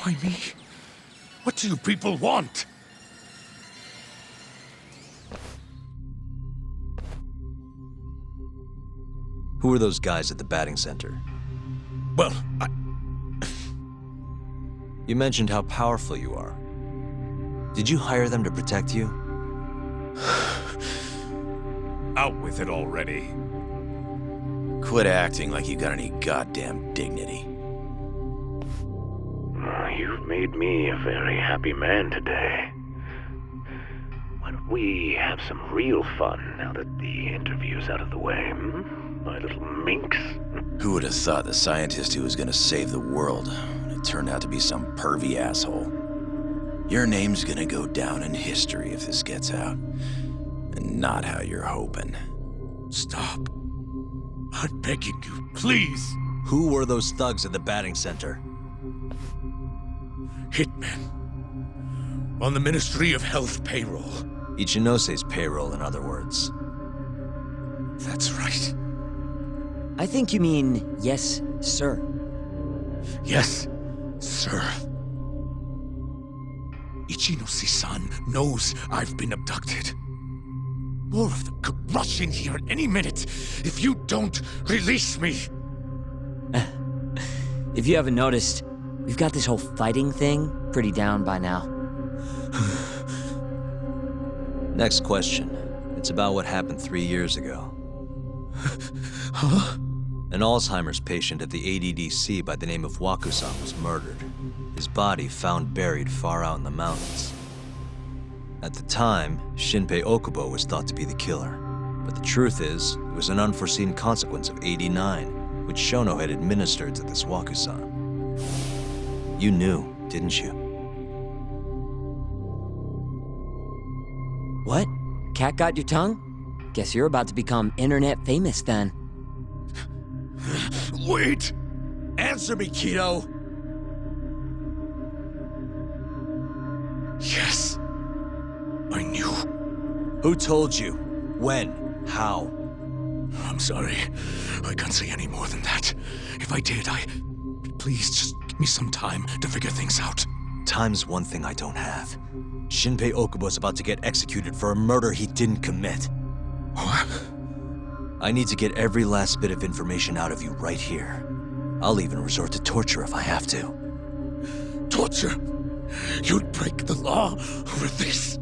Why me? What do you people want? Who are those guys at the batting center? Well, You mentioned how powerful you are. Did you hire them to protect you? Out with it already. Quit acting like you got any goddamn dignity. You've made me a very happy man today. Why don't we have some real fun now that the interview's out of the way, my little minx? Who would have thought the scientist who was gonna save the world, it turned out to be some pervy asshole. Your name's gonna go down in history if this gets out. And not how you're hoping. Stop. I'm begging you, please. Who were those thugs at the batting center? Hitmen. On the Ministry of Health payroll. Ichinose's payroll, in other words. That's right. I think you mean, yes, sir. Yes, sir. Ichinose-san knows I've been abducted. More of them could rush in here at any minute if you don't release me. If you haven't noticed, we've got this whole fighting thing pretty down by now. Next question. It's about what happened 3 years ago. Huh? An Alzheimer's patient at the ADDC by the name of Yakuza was murdered. His body found buried far out in the mountains. At the time, Shinpei Okubo was thought to be the killer. But the truth is, it was an unforeseen consequence of 89, which Shono had administered to this Yakuza. You knew, didn't you? What? Cat got your tongue? Guess you're about to become internet famous then. Wait! Answer me, Kido! Yes. I knew. Who told you? When? How? I'm sorry. I can't say any more than that. If I did, Please, just give me some time to figure things out. Time's one thing I don't have. Shinpei Okubo's about to get executed for a murder he didn't commit. What? I need to get every last bit of information out of you right here. I'll even resort to torture if I have to. Torture? You'd break the law over this?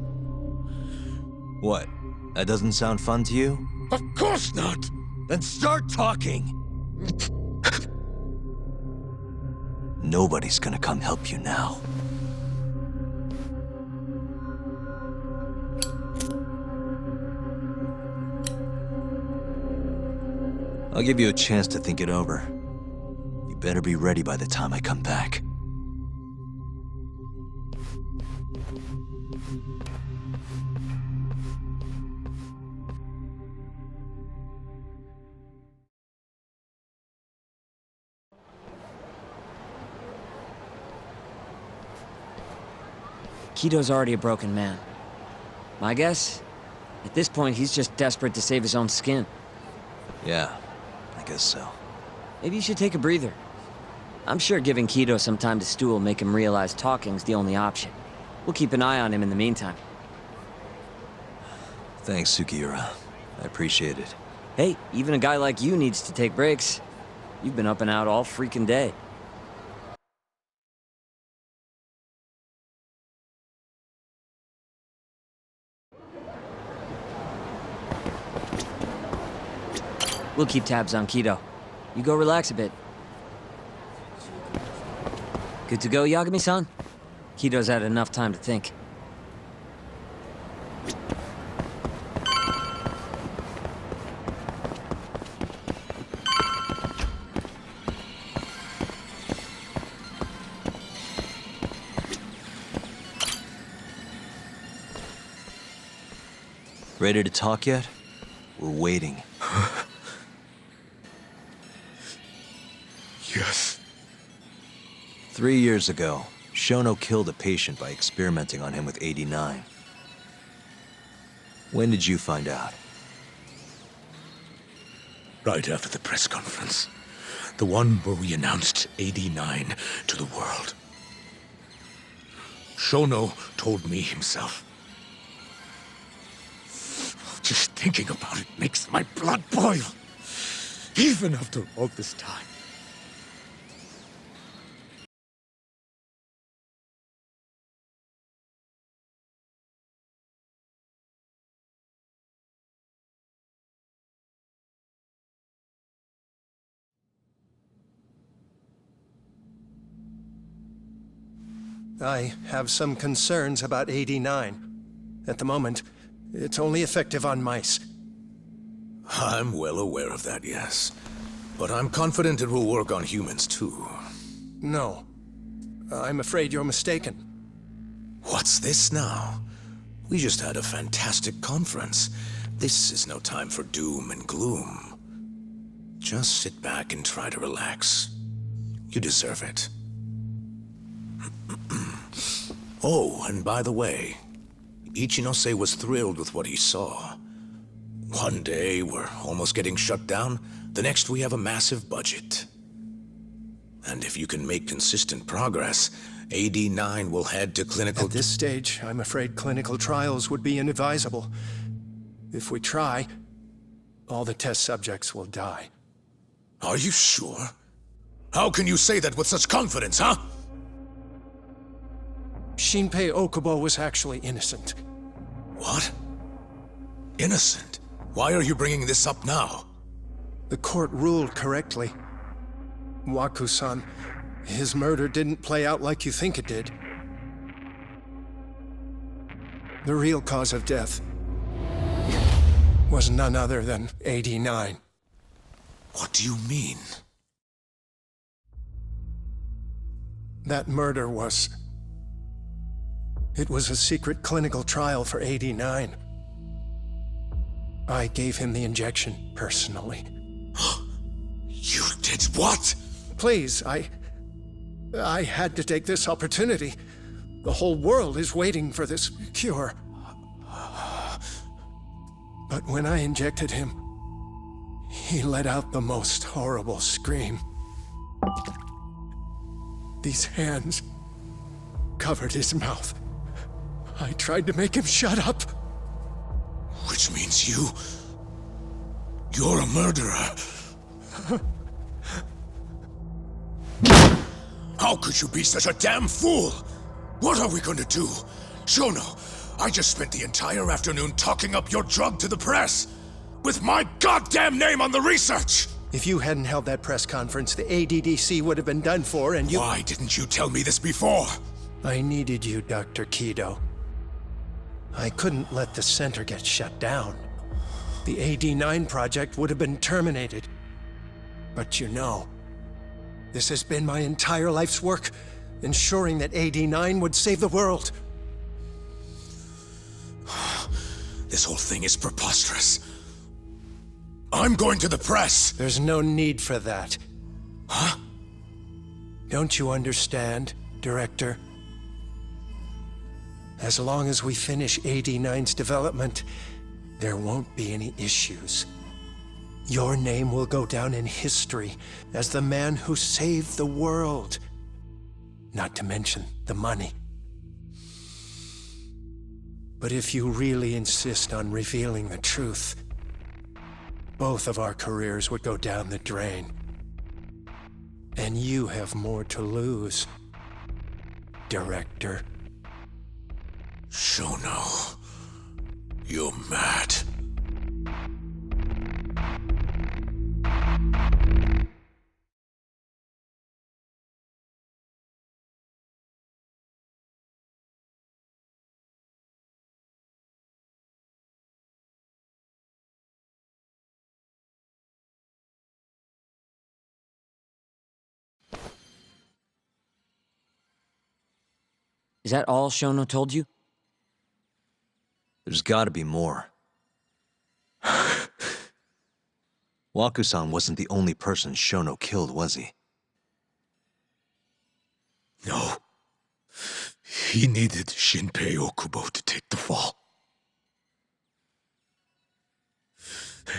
What? That doesn't sound fun to you? Of course not! Then start talking! Nobody's gonna come help you now. I'll give you a chance to think it over. You better be ready by the time I come back. Kido's already a broken man. My guess? At this point, he's just desperate to save his own skin. Yeah, I guess so. Maybe you should take a breather. I'm sure giving Kido some time to stew will make him realize talking's the only option. We'll keep an eye on him in the meantime. Thanks, Sugiura. I appreciate it. Hey, even a guy like you needs to take breaks. You've been up and out all freaking day. We'll keep tabs on Kido. You go relax a bit. Good to go, Yagami-san? Kido's had enough time to think. Ready to talk yet? We're waiting. Yes. 3 years ago, Shono killed a patient by experimenting on him with 89. When did you find out? Right after the press conference. The one where we announced 89 to the world. Shono told me himself. Just thinking about it makes my blood boil. Even after all this time. I have some concerns about AD9. At the moment, it's only effective on mice. I'm well aware of that, yes. But I'm confident it will work on humans, too. No. I'm afraid you're mistaken. What's this now? We just had a fantastic conference. This is no time for doom and gloom. Just sit back and try to relax. You deserve it. Oh, and by the way, Ichinose was thrilled with what he saw. One day, we're almost getting shut down. The next, we have a massive budget. And if you can make consistent progress, AD9 will head to clinical... At this stage, I'm afraid clinical trials would be inadvisable. If we try, all the test subjects will die. Are you sure? How can you say that with such confidence, huh? Shinpei Okubo was actually innocent. What? Innocent? Why are you bringing this up now? The court ruled correctly. Waku-san, his murder didn't play out like you think it did. The real cause of death was none other than AD9. What do you mean? That murder was... It was a secret clinical trial for AD9. I gave him the injection, personally. You did what? Please, I had to take this opportunity. The whole world is waiting for this cure. But when I injected him, he let out the most horrible scream. These hands covered his mouth. I tried to make him shut up. Which means you're a murderer. How could you be such a damn fool? What are we going to do? Shono, I just spent the entire afternoon talking up your drug to the press, with my goddamn name on the research! If you hadn't held that press conference, the ADDC would have been done for, and you— Why didn't you tell me this before? I needed you, Dr. Kido. I couldn't let the center get shut down. The AD9 project would have been terminated. But you know, this has been my entire life's work, ensuring that AD9 would save the world. This whole thing is preposterous. I'm going to the press! There's no need for that. Huh? Don't you understand, Director? As long as we finish AD9's development, there won't be any issues. Your name will go down in history as the man who saved the world. Not to mention the money. But if you really insist on revealing the truth, both of our careers would go down the drain. And you have more to lose, Director. Shono, you're mad. Is that all Shono told you? There's gotta be more. Waku-san wasn't the only person Shono killed, was he? No. He needed Shinpei Okubo to take the fall.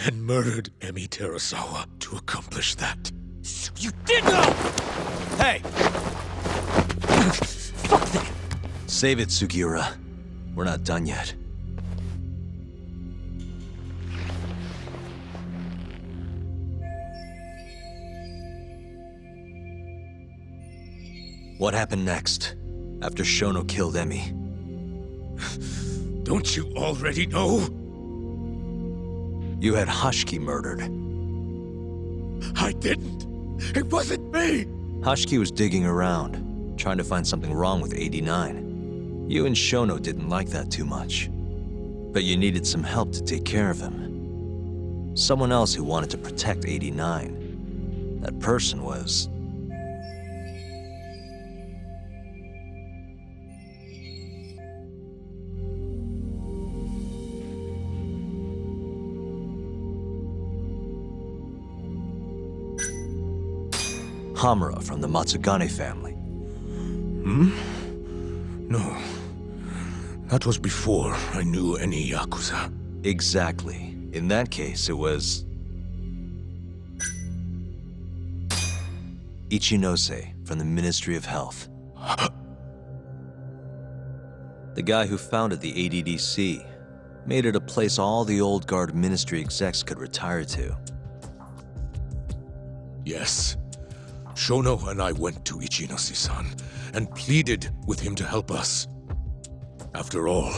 And murdered Emi Terasawa to accomplish that. So you did know! Hey! Fuck that! Save it, Sugiura. We're not done yet. What happened next, after Shono killed Emi? Don't you already know? You had Hashiki murdered. I didn't. It wasn't me. Hashiki was digging around, trying to find something wrong with 89. You and Shono didn't like that too much. But you needed some help to take care of him. Someone else who wanted to protect 89. That person was... Hamura from the Matsugane family. No. That was before I knew any Yakuza. Exactly. In that case, it was... Ichinose from the Ministry of Health. The guy who founded the ADDC made it a place all the old guard ministry execs could retire to. Yes. Shono and I went to Ichinose-san and pleaded with him to help us. After all,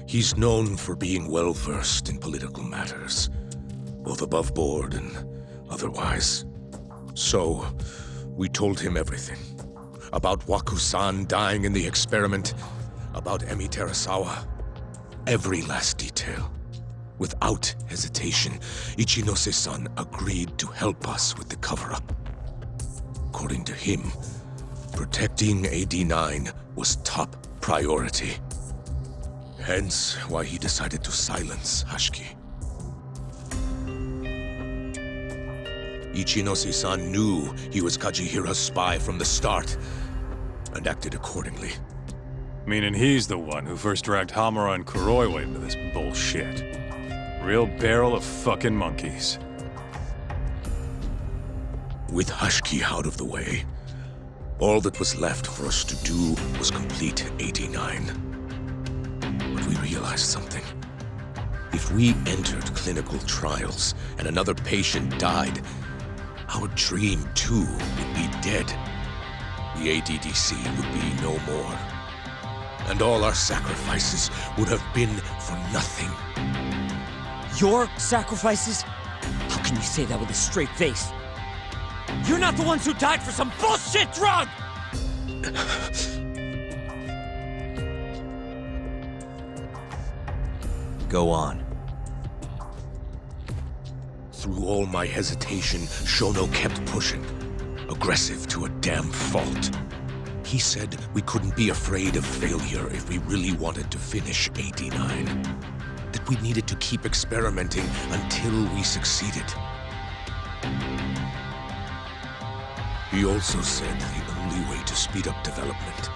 he's known for being well-versed in political matters, both above board and otherwise. So, we told him everything. About Waku-san dying in the experiment, about Emi Terasawa. Every last detail. Without hesitation, Ichinose-san agreed to help us with the cover-up. According to him, protecting AD9 was top priority. Hence why he decided to silence Hashiki. Ichinose-san knew he was Kajihira's spy from the start, and acted accordingly. Meaning he's the one who first dragged Hamura and Kuroiwa into this bullshit. Real barrel of fucking monkeys. With Hashiki out of the way, all that was left for us to do was complete 89. But we realized something. If we entered clinical trials and another patient died, our dream too would be dead. The ADDC would be no more. And all our sacrifices would have been for nothing. Your sacrifices? How can you say that with a straight face? You're not the ones who died for some bullshit drug! Go on. Through all my hesitation, Shono kept pushing. Aggressive to a damn fault. He said we couldn't be afraid of failure if we really wanted to finish 89. That we needed to keep experimenting until we succeeded. He also said the only way to speed up development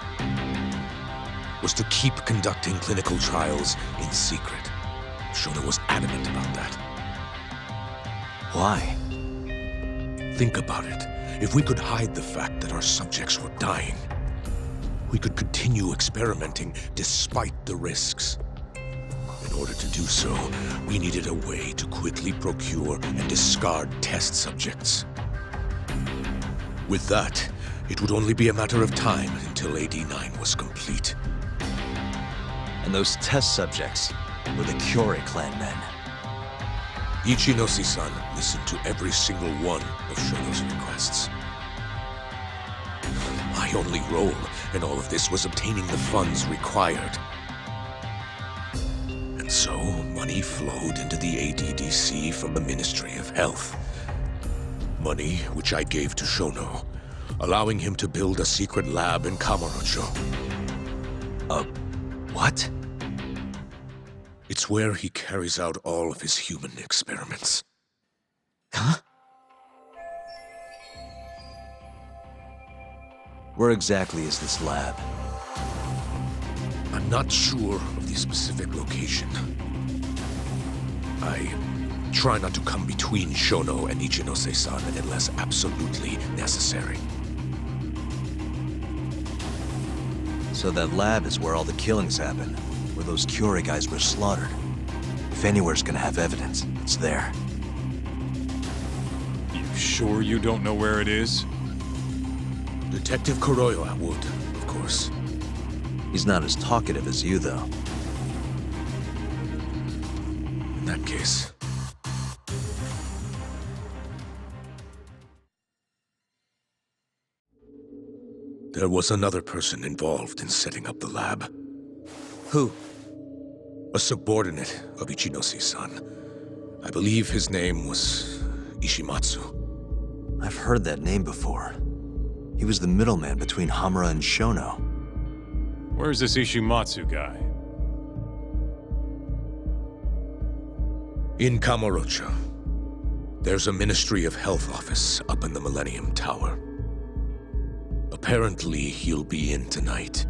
was to keep conducting clinical trials in secret. Shono was adamant about that. Why? Think about it. If we could hide the fact that our subjects were dying, we could continue experimenting despite the risks. In order to do so, we needed a way to quickly procure and discard test subjects. With that, it would only be a matter of time until AD9 was complete. And those test subjects were the Kyorei clan men. Ichinose-san listened to every single one of Shono's requests. My only role in all of this was obtaining the funds required. And so, money flowed into the ADDC from the Ministry of Health. Money which I gave to Shono, allowing him to build a secret lab in Kamurocho. What? It's where he carries out all of his human experiments. Huh? Where exactly is this lab? I'm not sure of the specific location. I try not to come between Shono and Ichinose-san unless absolutely necessary. So that lab is where all the killings happen, where those Curie guys were slaughtered. If anywhere's gonna have evidence, it's there. You sure you don't know where it is? Detective Kuroiwa would, of course. He's not as talkative as you, though. In that case... There was another person involved in setting up the lab. Who? A subordinate of Ichinosi's son. I believe his name was Ishimatsu. I've heard that name before. He was the middleman between Hamura and Shono. Where's this Ishimatsu guy? In Kamurocho. There's a Ministry of Health office up in the Millennium Tower. Apparently, he'll be in tonight.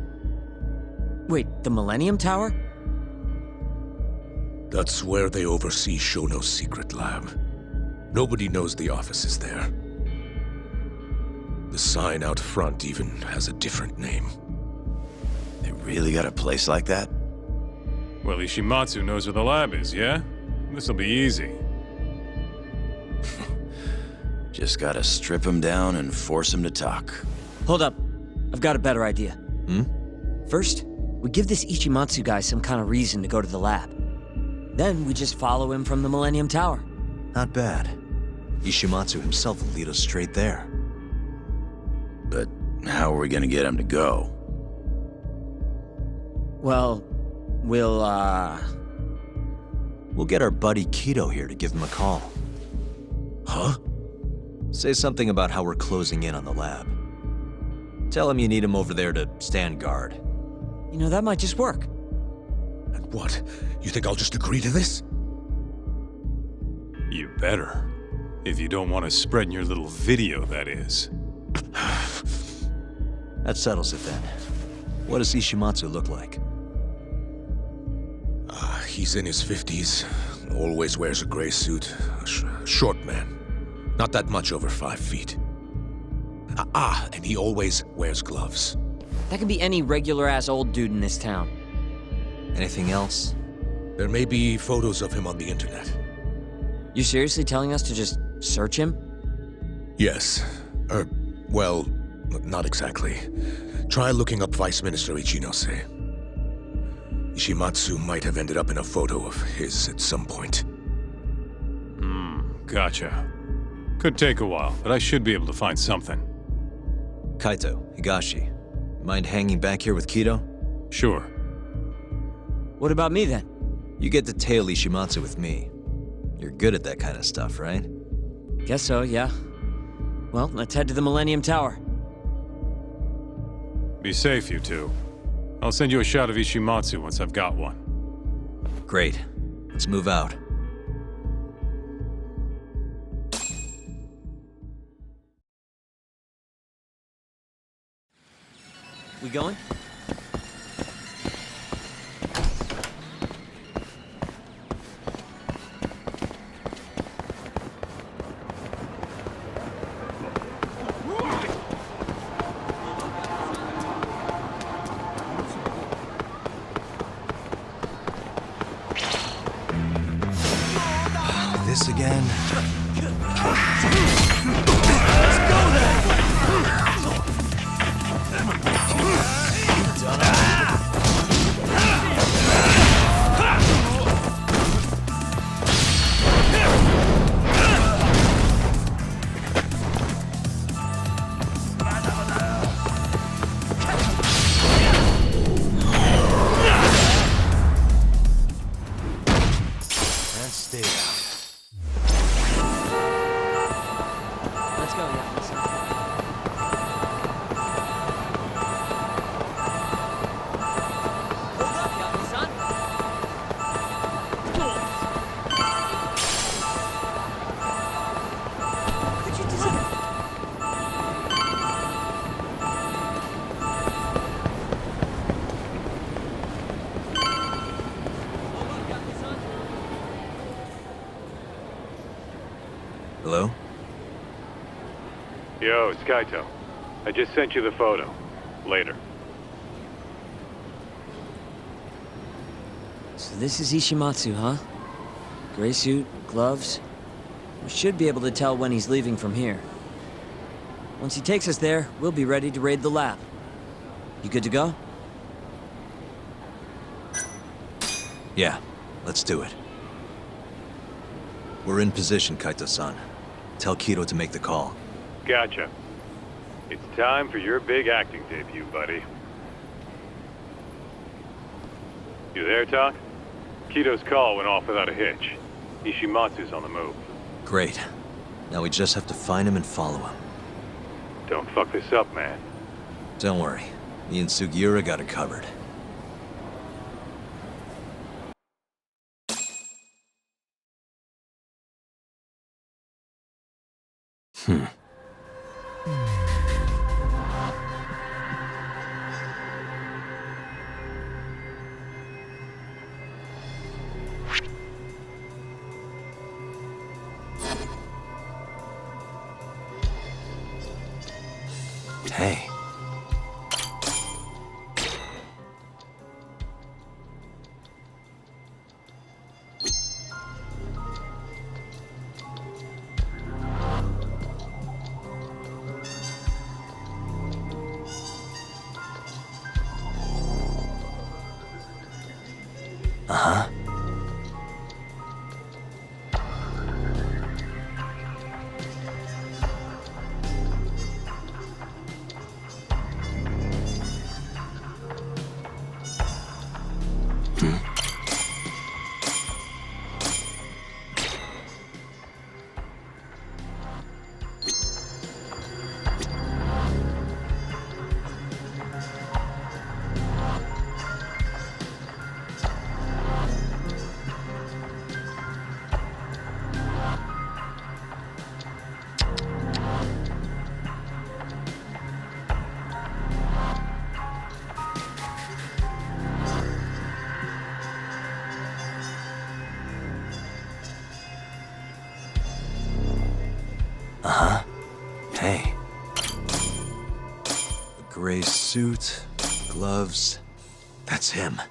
Wait, the Millennium Tower? That's where they oversee Shono's secret lab. Nobody knows the office is there. The sign out front even has a different name. They really got a place like that? Well, Ishimatsu knows where the lab is, yeah? This'll be easy. Just gotta strip him down and force him to talk. Hold up. I've got a better idea. Hmm? First, we give this Ichimatsu guy some kind of reason to go to the lab. Then we just follow him from the Millennium Tower. Not bad. Ishimatsu himself will lead us straight there. But how are we gonna get him to go? Well, We'll get our buddy Keto here to give him a call. Huh? Say something about how we're closing in on the lab. Tell him you need him over there to stand guard. You know, that might just work. And what? You think I'll just agree to this? You better. If you don't want to spread in your little video, that is. That settles it then. What does Ishimatsu look like? He's in his 50s. Always wears a gray suit. A short man. Not that much over 5 feet. And he always wears gloves. That could be any regular-ass old dude in this town. Anything else? There may be photos of him on the internet. You seriously telling us to just search him? Yes. Well, not exactly. Try looking up Vice Minister Ichinose. Ishimatsu might have ended up in a photo of his at some point. Gotcha. Could take a while, but I should be able to find something. Kaito, Higashi, mind hanging back here with Keto? Sure. What about me then? You get to tail Ishimatsu with me. You're good at that kind of stuff, right? Guess so, yeah. Well, let's head to the Millennium Tower. Be safe, you two. I'll send you a shot of Ishimatsu once I've got one. Great. Let's move out. We going? This again? And stay out. Let's go, Yakuza. Hold up, Yakuza. Could you do that? Hold up, Yakuza. Hello? Yo, it's Kaito. I just sent you the photo. Later. this is Ishimatsu, huh? Gray suit, gloves. We should be able to tell when he's leaving from here. Once he takes us there, we'll be ready to raid the lab. You good to go? Yeah, let's do it. We're in position, Kaito-san. Tell Kido to make the call. Gotcha. It's time for your big acting debut, buddy. You there, Talk? Kido's call went off without a hitch. Ishimatsu's on the move. Great. Now we just have to find him and follow him. Don't fuck this up, man. Don't worry. Me and Sugiura got it covered. Hey. Uh-huh. Hey. A gray suit, gloves. That's him.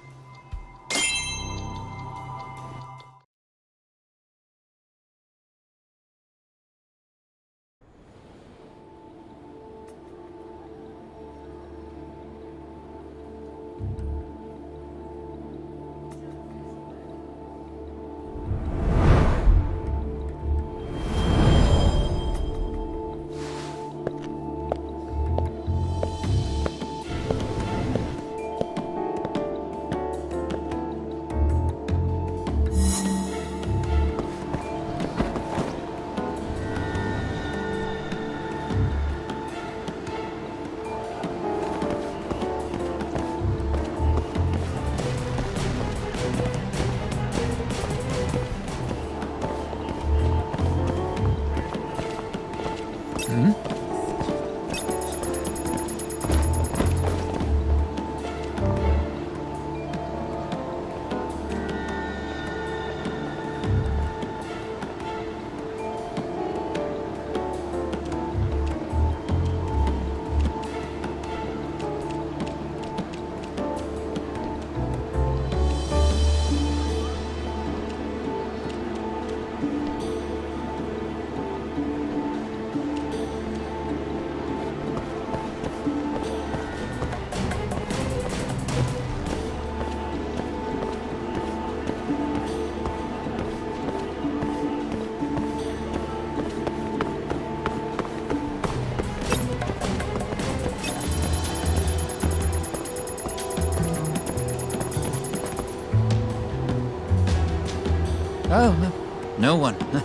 Oh, no one. Huh.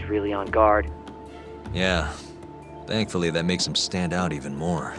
really on guard. Yeah. Thankfully, that makes him stand out even more.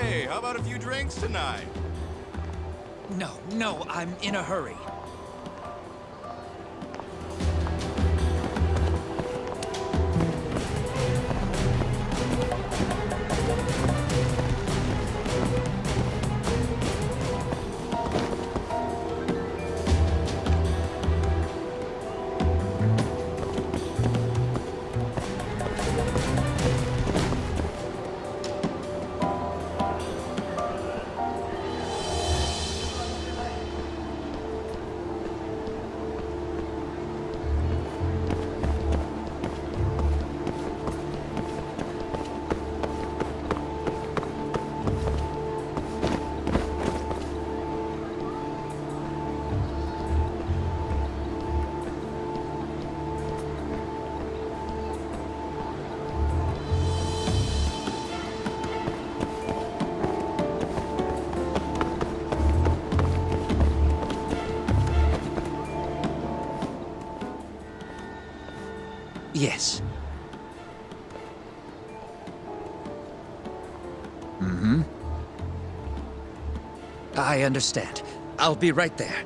Hey, how about a few drinks tonight? No, I'm in a hurry. Yes. Mm-hmm. I understand. I'll be right there.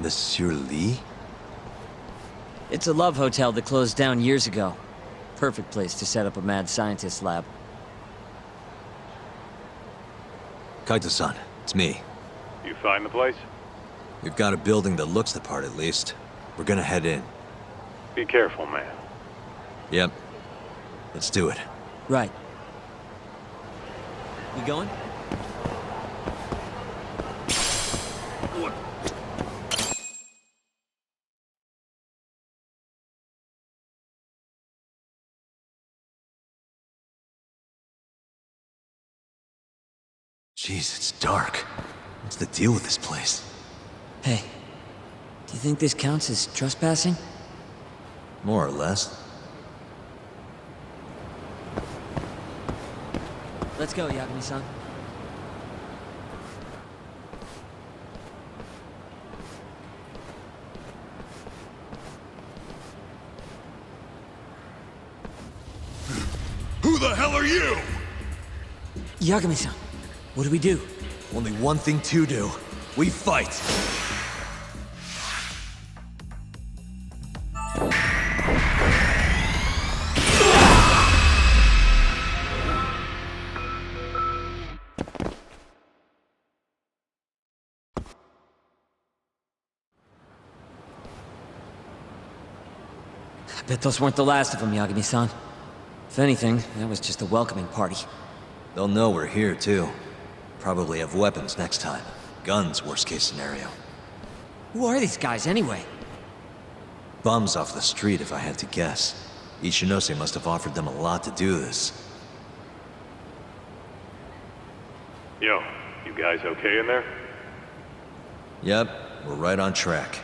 Monsieur Lee? It's a love hotel that closed down years ago. Perfect place to set up a mad scientist lab. Kaito-san, it's me. You find the place? We've got a building that looks the part at least. We're gonna head in. Be careful, man. Yep. Let's do it. Right. We going? Jeez, it's dark. What's the deal with this place? Hey, do you think this counts as trespassing? More or less. Let's go, Yagami-san. Who the hell are you? Yagami-san, what do we do? Only one thing to do. We fight! I bet those weren't the last of them, Yagami-san. If anything, that was just a welcoming party. They'll know we're here, too. Probably have weapons next time. Guns, worst case scenario. Who are these guys, anyway? Bums off the street, if I had to guess. Ichinose must have offered them a lot to do this. Yo, you guys okay in there? Yep, we're right on track.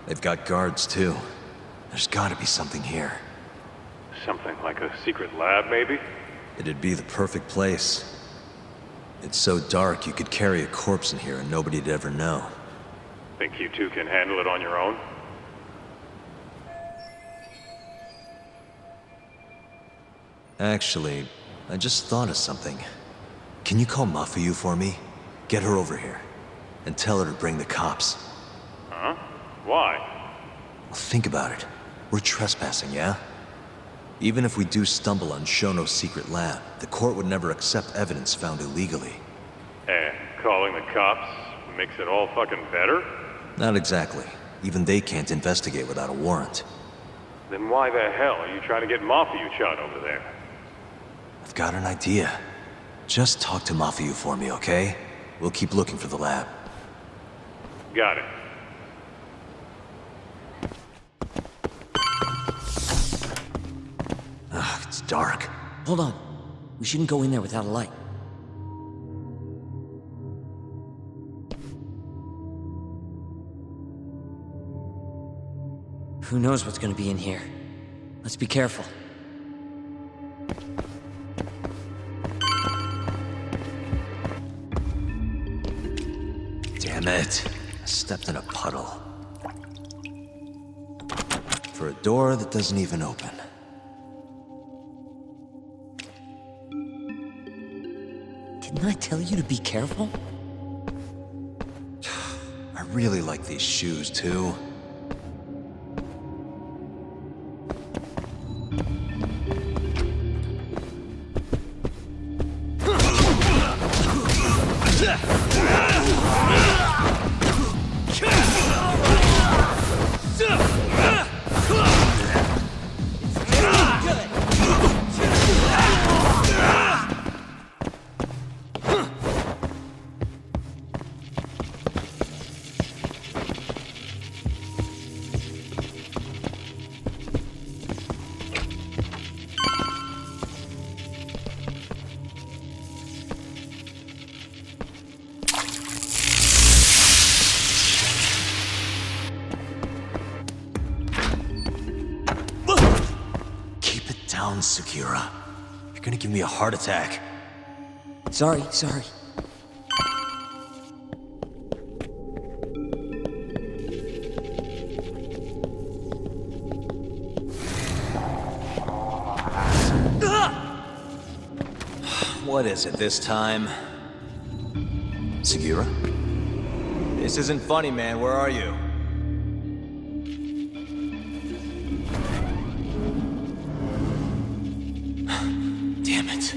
They've got guards, too. There's gotta be something here. Something like a secret lab, maybe? It'd be the perfect place. It's so dark you could carry a corpse in here and nobody'd ever know. Think you two can handle it on your own? Actually, I just thought of something. Can you call Mafuyu for me? Get her over here. And tell her to bring the cops. Huh? Why? Well, think about it. We're trespassing, yeah? Even if we do stumble on Shono's secret lab, the court would never accept evidence found illegally. And calling the cops makes it all fucking better? Not exactly. Even they can't investigate without a warrant. Then why the hell are you trying to get Mafuyu shot over there? I've got an idea. Just talk to Mafuyu for me, okay? We'll keep looking for the lab. Got it. Ugh, it's dark. Hold on. We shouldn't go in there without a light. Who knows what's gonna be in here? Let's be careful. Damn it. I stepped in a puddle. For a door that doesn't even open. Didn't I tell you to be careful? I really like these shoes, too. Down, Sukira. You're gonna give me a heart attack. Sorry. What is it this time? Sukira? This isn't funny, man. Where are you? it.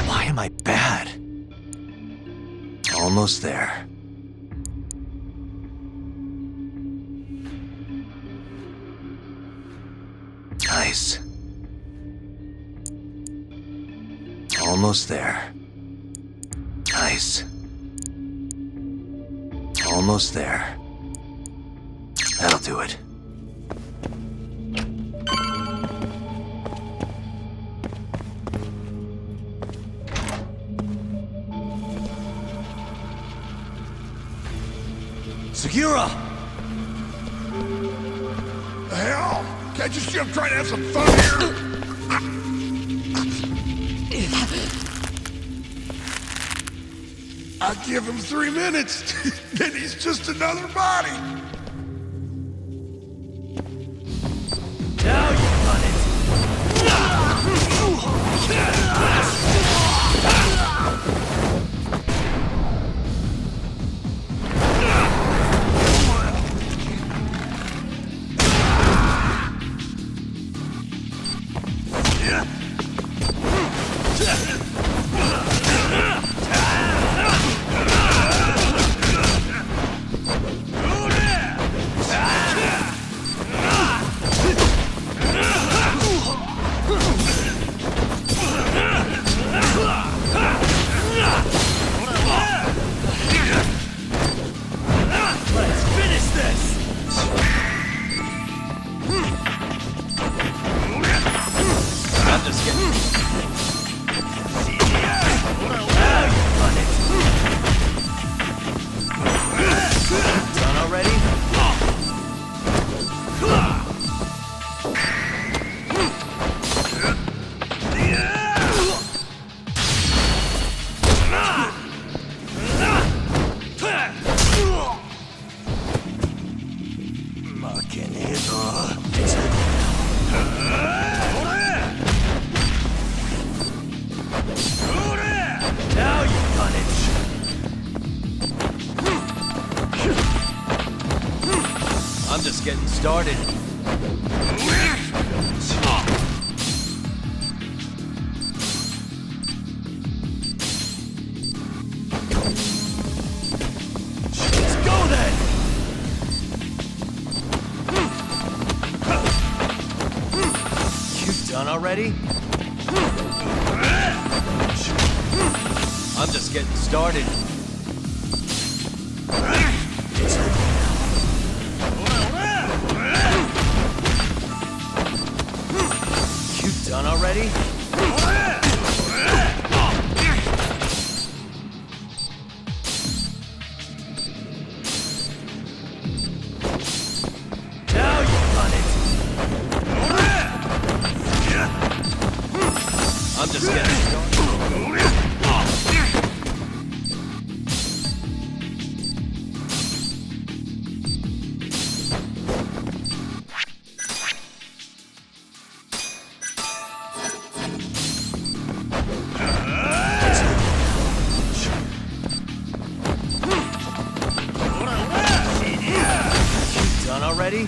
Why am I bad? Almost there. Nice. Almost there. Nice. Almost there. That'll do it. Segura! The hell? Can't you see I'm trying to have some fun here? I give him 3 minutes, then he's just another body. Now you've done it! I'm just getting started. Let's go then! You done already? I'm just getting started. You done already? Now you've done it! I'm just getting started. Done already? I'm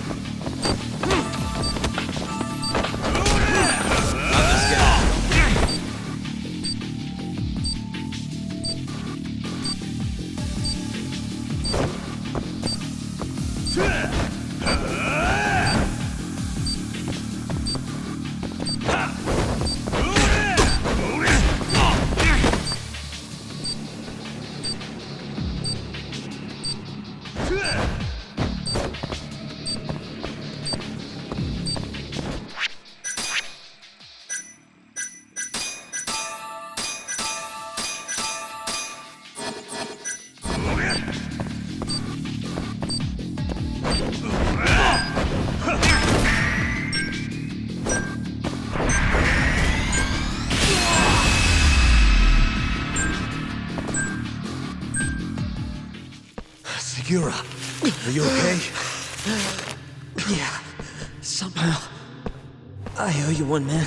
just getting... Kageura, are you okay? Yeah, somehow. I owe you one, man.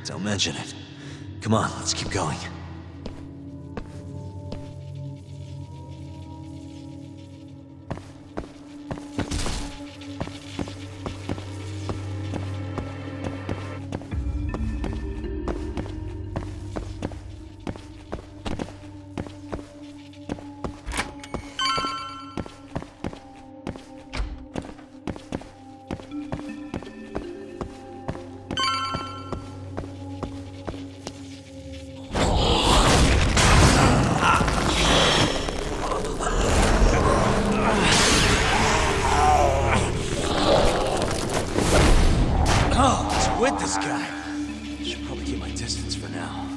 Don't mention it. Come on, let's keep going. With this guy. Should probably keep my distance for now.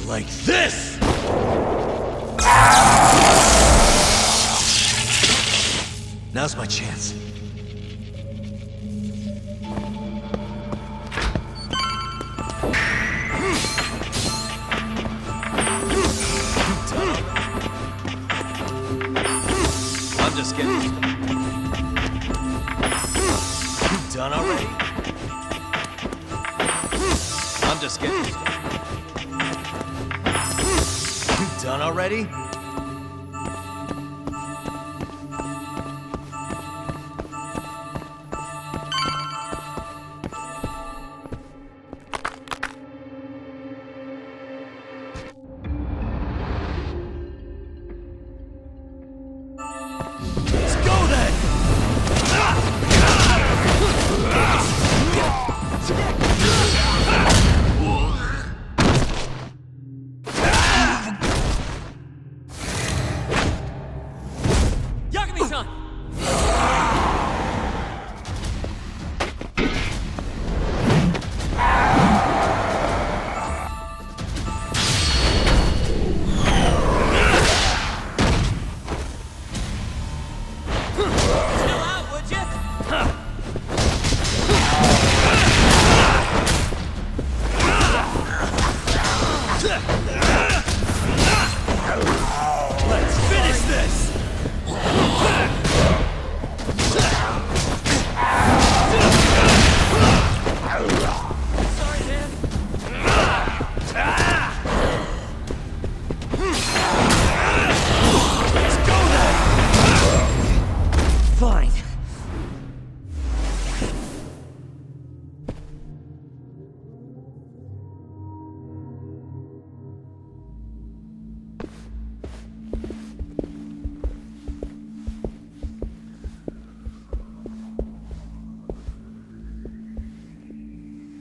Like this! Now's my chance. I'm just getting started. Done already? I'm just getting started. Done already? Let's go then!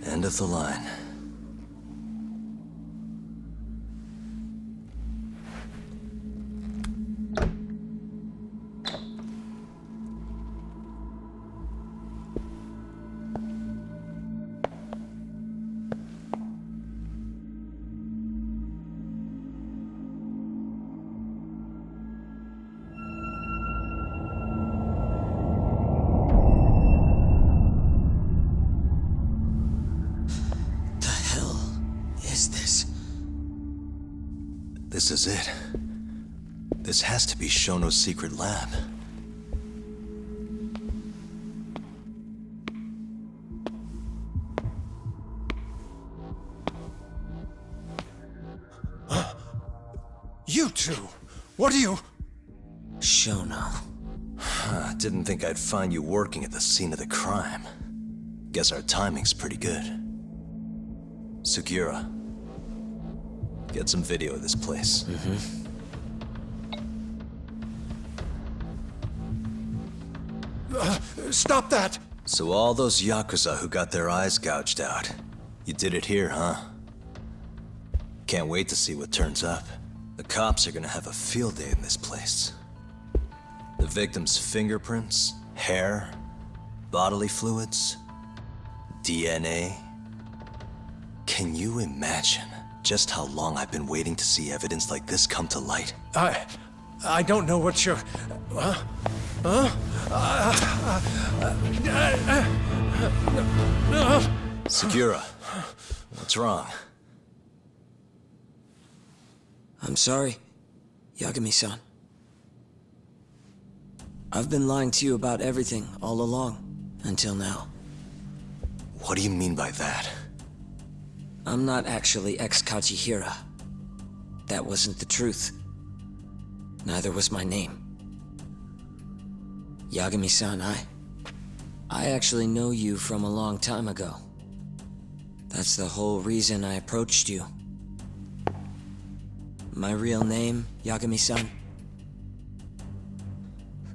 End of the line. This is it. This has to be Shono's secret lab. You two! What are you... Shono. Didn't think I'd find you working at the scene of the crime. Guess our timing's pretty good. Sugiura, get some video of this place. Stop that! So all those Yakuza who got their eyes gouged out, you did it here, huh? Can't wait to see what turns up. The cops are gonna have a field day in this place. The victim's fingerprints, hair, bodily fluids, DNA. Can you imagine just how long I've been waiting to see evidence like this come to light? I don't know what you're... Sugiura, what's wrong? I'm sorry, Yagami-san. I've been lying to you about everything all along, until now. What do you mean by that? I'm not actually ex-Kajihira. That wasn't the truth. Neither was my name. Yagami-san, I actually know you from a long time ago. That's the whole reason I approached you. My real name, Yagami-san?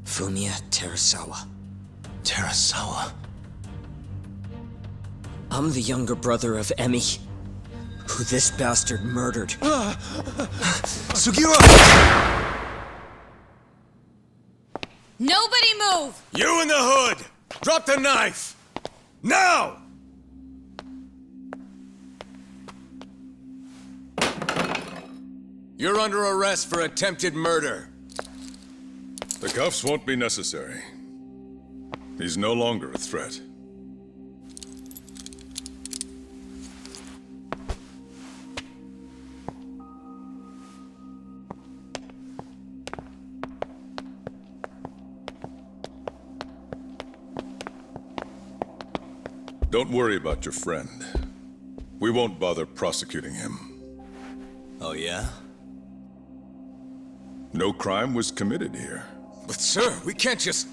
Fumiya Terasawa. Terasawa? I'm the younger brother of Emi, who this bastard murdered. Sugiura! Nobody move! You in the hood! Drop the knife! Now! You're under arrest for attempted murder. The cuffs won't be necessary. He's no longer a threat. Don't worry about your friend. We won't bother prosecuting him. Oh, yeah? No crime was committed here. But sir, we can't just...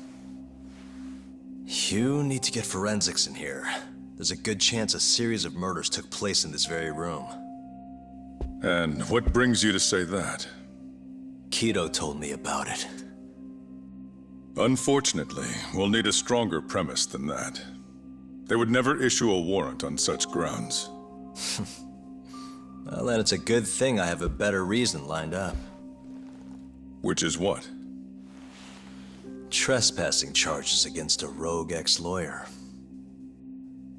You need to get forensics in here. There's a good chance a series of murders took place in this very room. And what brings you to say that? Kido told me about it. Unfortunately, we'll need a stronger premise than that. They would never issue a warrant on such grounds. Well, then it's a good thing I have a better reason lined up. Which is what? Trespassing charges against a rogue ex-lawyer.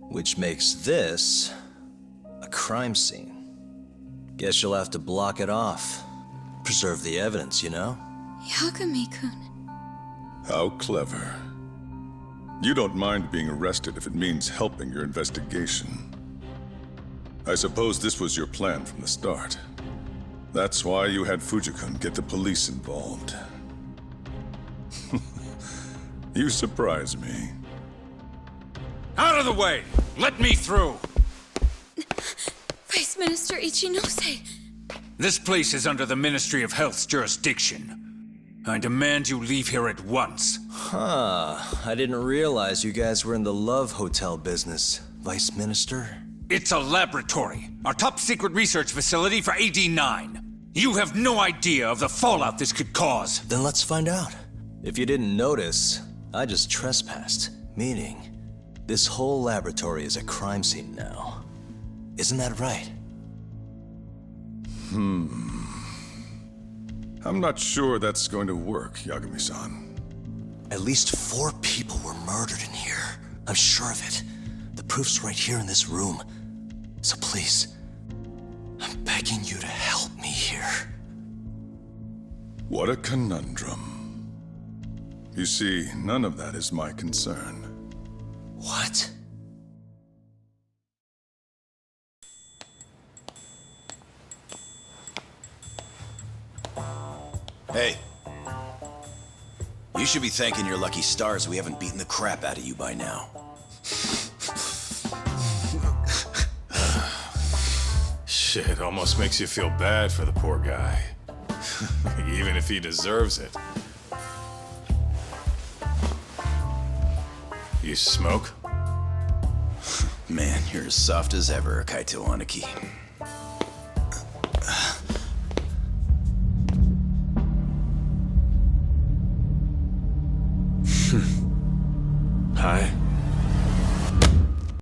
Which makes this a crime scene. Guess you'll have to block it off. Preserve the evidence, you know? Yagami-kun. How clever. You don't mind being arrested if it means helping your investigation. I suppose this was your plan from the start. That's why you had Fujikun get the police involved. You surprise me. Out of the way! Let me through! Vice Minister Ichinose. This place is under the Ministry of Health's jurisdiction. I demand you leave here at once. Huh. I didn't realize you guys were in the Love Hotel business, Vice Minister. It's a laboratory. Our top secret research facility for AD-9. You have no idea of the fallout this could cause. Then let's find out. If you didn't notice, I just trespassed. Meaning, this whole laboratory is a crime scene now. Isn't that right? I'm not sure that's going to work, Yagami-san. At least 4 people were murdered in here. I'm sure of it. The proof's right here in this room. So please, I'm begging you to help me here. What a conundrum. You see, none of that is my concern. What? Hey. You should be thanking your lucky stars we haven't beaten the crap out of you by now. Shit, almost makes you feel bad for the poor guy. Even if he deserves it. You smoke? Man, you're as soft as ever, Kaito Aniki.